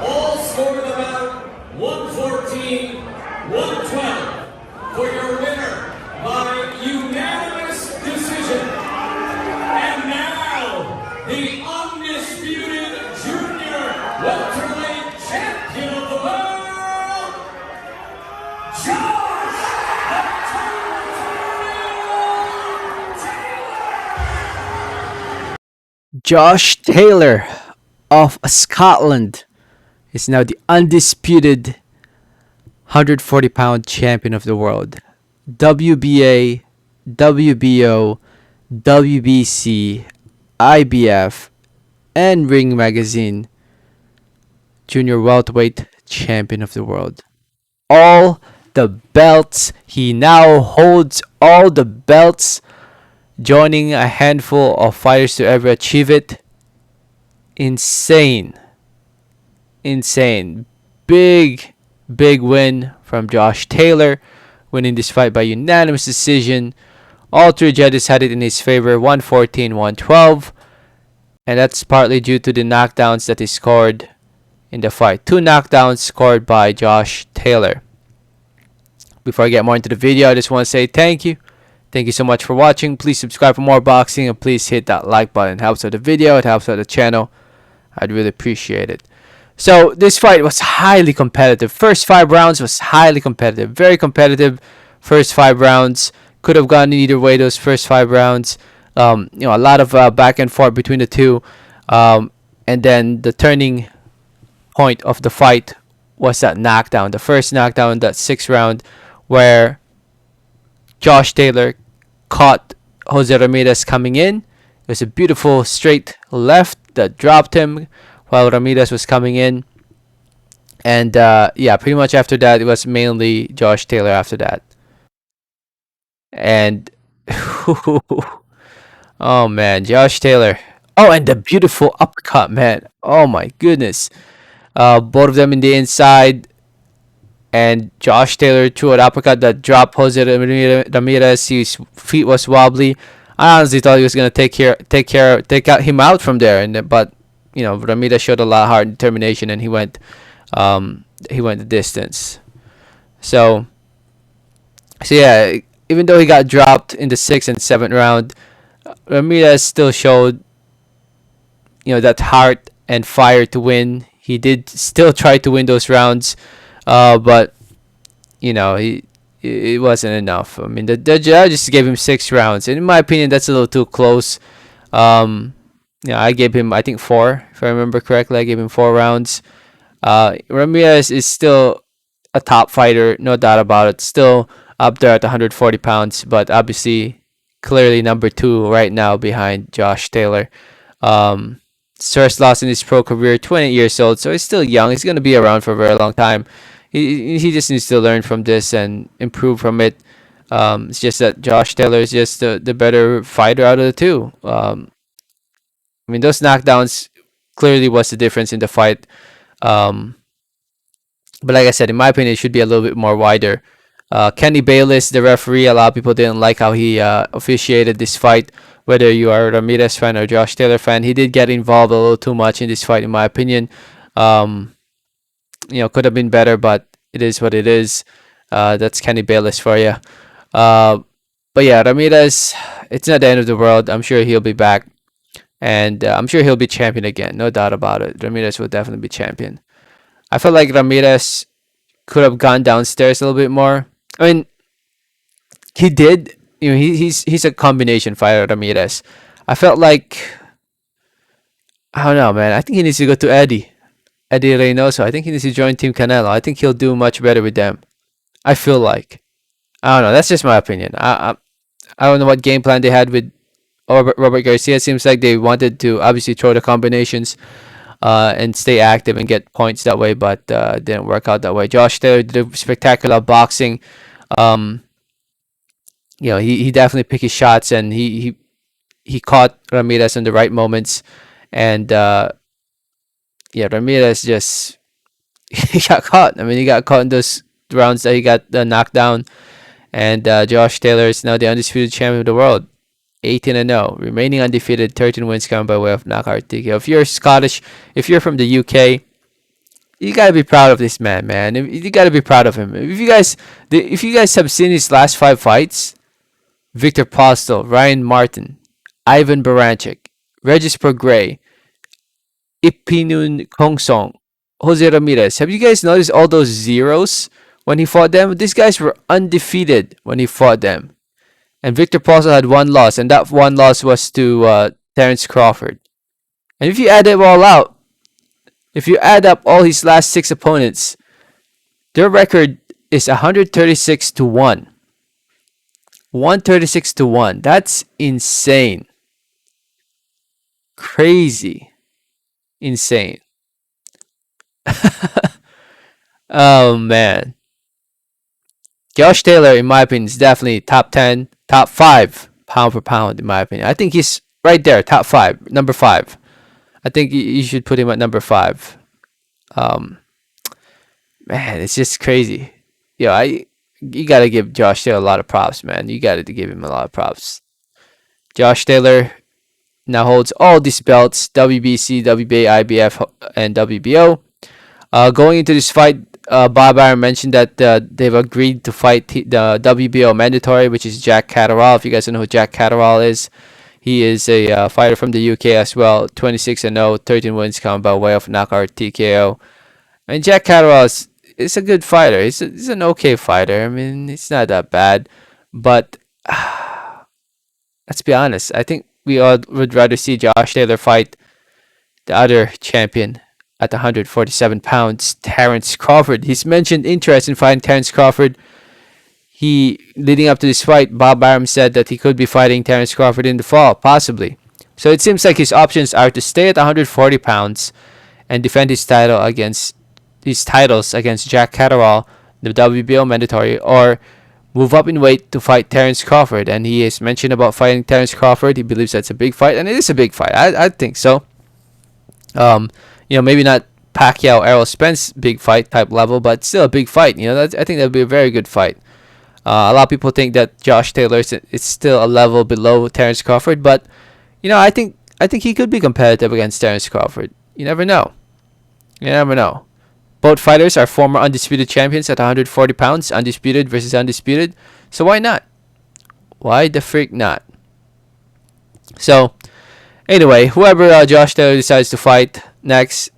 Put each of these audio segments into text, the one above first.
All scored about 114-112 for your winner by unanimous decision. And now, the undisputed junior welterweight champion of the world, Josh Taylor! Josh Taylor of Scotland is now the undisputed 140-pound champion of the world. WBA, WBO, WBC, IBF, and Ring Magazine junior welterweight champion of the world. All the belts. He now holds all the belts, joining a handful of fighters to ever achieve it. Insane. Big win from Josh Taylor, winning this fight by unanimous decision. All three judges had it in his favor, 114-112. And that's partly due to the knockdowns that he scored in the fight. 2 knockdowns scored by Josh Taylor. Before I get more into the video, I just want to say thank you. Thank you so much for watching. Please subscribe for more boxing, and please hit that like button. It helps out the video. It helps out the channel. I'd really appreciate it. So this fight was highly competitive. First 5 rounds was highly competitive. Very competitive first 5 rounds. Could have gone either way those first 5 rounds. A lot of back and forth between the two. And then the turning point of the fight was that knockdown. The first knockdown in that 6th round, where Josh Taylor caught Jose Ramirez coming in. It was a beautiful straight left that dropped him while Ramirez was coming in. And pretty much after that, it was mainly Josh Taylor after that. And oh man, Josh Taylor. Oh, and the beautiful uppercut, man. Oh my goodness. Both of them in the inside. And Josh Taylor threw an uppercut that dropped Jose Ramirez. His feet was wobbly. I honestly thought he was gonna take him out from there, but Ramirez showed a lot of heart and determination, and he went the distance. So yeah, even though he got dropped in the 6th and 7th round, Ramirez still showed that heart and fire to win. He did still try to win those rounds, but it wasn't enough. I mean, the judges gave him 6 rounds, and in my opinion, that's a little too close. I gave him, I think, 4, if I remember correctly. I gave him 4 rounds. Ramirez is still a top fighter, no doubt about it. Still up there at 140 pounds, but obviously, clearly number 2 right now behind Josh Taylor. First loss in his pro career, 28 years old, so he's still young. He's going to be around for a very long time. He just needs to learn from this and improve from it. It's just that Josh Taylor is just the better fighter out of the two. I mean, those knockdowns clearly was the difference in the fight. But like I said, in my opinion, it should be a little bit more wider. Kenny Bayless, the referee, a lot of people didn't like how he officiated this fight. Whether you are a Ramirez fan or Josh Taylor fan, he did get involved a little too much in this fight, in my opinion. Could have been better, but it is what it is. That's Kenny Bayless for you. But yeah, Ramirez, it's not the end of the world. I'm sure he'll be back, and I'm sure he'll be champion again. No doubt about it. Ramirez will definitely be champion. I felt like Ramirez could have gone downstairs a little bit more. I mean, he did. He's a combination fighter, Ramirez. I felt like, I don't know, man. I think he needs to go to Eddie Reynoso. I think he needs to join Team Canelo. I think he'll do much better with them. I feel like. I don't know. That's just my opinion. I don't know what game plan they had with Robert Garcia. It seems like they wanted to obviously throw the combinations and stay active and get points that way, but didn't work out that way. Josh Taylor did spectacular boxing. He definitely picked his shots, and he caught Ramirez in the right moments. And Ramirez just he got caught. I mean, he got caught in those rounds that he got knocked down. And Josh Taylor is now the undisputed champion of the world. 18-0, remaining undefeated, 13 wins coming by way of knockout TKO. If you're Scottish, if you're from the UK, you gotta be proud of this man, man. You gotta be proud of him. If you guys have seen his last 5 fights, Victor Postel, Ryan Martin, Ivan Baranchik, Regis Prograis, Ipinun Kongsong, Jose Ramirez. Have you guys noticed all those zeros when he fought them? These guys were undefeated when he fought them. And Victor Postel had 1 loss, and that 1 loss was to Terence Crawford. And if you add it all out, if you add up all his last 6 opponents, their record is 136-1. 136-1. That's insane. Crazy. Insane. Oh, man. Josh Taylor, in my opinion, is definitely top 10, top 5 pound for pound, in my opinion. I think he's right there, top 5, number 5. I think you should put him at number 5. Man, it's just crazy. You gotta give Josh Taylor a lot of props, man. You gotta give him a lot of props. Josh Taylor now holds all these belts: WBC, WBA, IBF, and WBO. Going into this fight, Bob Arum mentioned that they've agreed to fight the WBO mandatory, which is Jack Catterall. If you guys don't know who Jack Catterall is, he is a fighter from the UK as well. 26-0, 13 wins coming by way of knockout TKO. And Jack Catterall is a good fighter. He's an okay fighter. I mean, it's not that bad. But let's be honest. I think we all would rather see Josh Taylor fight the other champion at 147 pounds, Terence Crawford. He's mentioned interest in fighting Terence Crawford. Leading up to this fight, Bob Arum said that he could be fighting Terence Crawford in the fall, possibly. So it seems like his options are to stay at 140 pounds and defend his titles against Jack Catterall, the WBO mandatory, or move up in weight to fight Terence Crawford. And he has mentioned about fighting Terence Crawford. He believes that's a big fight, and it is a big fight. I think so. Maybe not Pacquiao, Errol Spence big fight type level, but still a big fight. I think that would be a very good fight. A lot of people think that Josh Taylor is still a level below Terence Crawford, but I think he could be competitive against Terence Crawford. You never know. Both fighters are former undisputed champions at 140 pounds, undisputed versus undisputed. So why not? Why the freak not? So anyway, whoever Josh Taylor decides to fight next,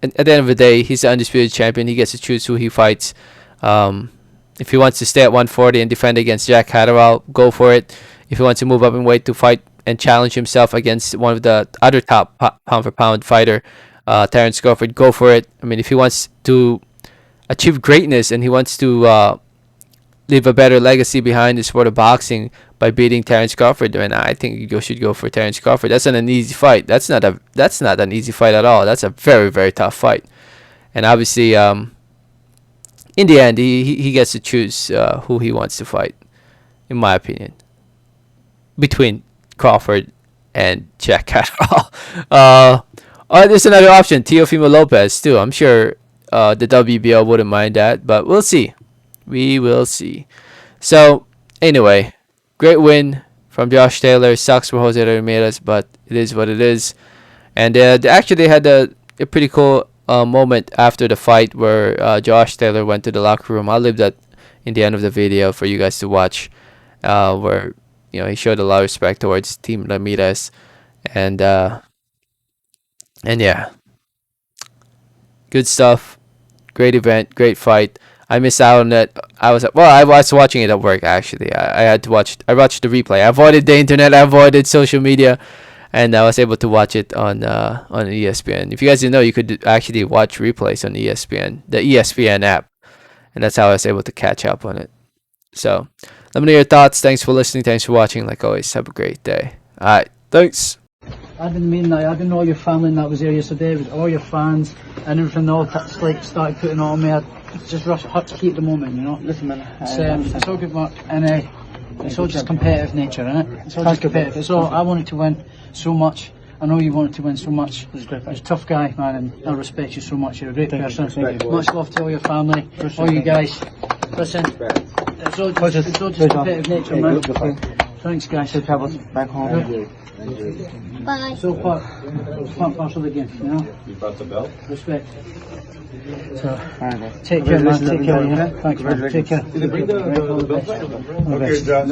at the end of the day, he's the undisputed champion. He gets to choose who he fights. If he wants to stay at 140 and defend against Jack Catterall, go for it. If he wants to move up in weight to fight and challenge himself against one of the other top pound for pound fighter, Terence Crawford, go for it. I mean, if he wants to achieve greatness and he wants to leave a better legacy behind the sport of boxing by beating Terence Crawford, then I think you should go for Terence Crawford. That's not an easy fight. That's not an easy fight at all. That's a very, very tough fight. And obviously, in the end, he gets to choose who he wants to fight, in my opinion, between Crawford and Jack Catterall. There's another option, Teofimo Lopez, too. I'm sure the WBO wouldn't mind that, but we'll see. We will see. So, anyway, great win from Josh Taylor. Sucks for Jose Ramirez, but it is what it is. And they had a pretty cool moment after the fight where Josh Taylor went to the locker room. I'll leave that in the end of the video for you guys to watch, where he showed a lot of respect towards Team Ramirez, and yeah, good stuff. Great event, great fight. I missed out on it. I was watching it at work, actually. I watched the replay. I avoided the internet. I avoided social media, and I was able to watch it on ESPN. If you guys didn't know, you could actually watch replays on ESPN, the ESPN app, and that's how I was able to catch up on it. So, let me know your thoughts. Thanks for listening. Thanks for watching. Like always, have a great day. All right, thanks. I didn't mean that. I didn't know all your family and that was there yesterday. With all your fans and everything, all started putting on me. I just had to keep the moment, Listen, man, it's all good work, and it's all just competitive nature, isn't it? It's all just competitive. I wanted to win so much, I know you wanted to win so much. You're a tough guy, man, and I respect you so much. You're a great person. Much love to all your family, all you guys. Listen, it's all just competitive nature, man. Thanks, guys. Safe travels back home. Bye. So part parcel of the game, you know. You brought the belt? Respect. So, Alright, take care, man. Take care. Congratulations. Thanks, man. Take care. Did they bring the belt back? All the best. Okay, Josh.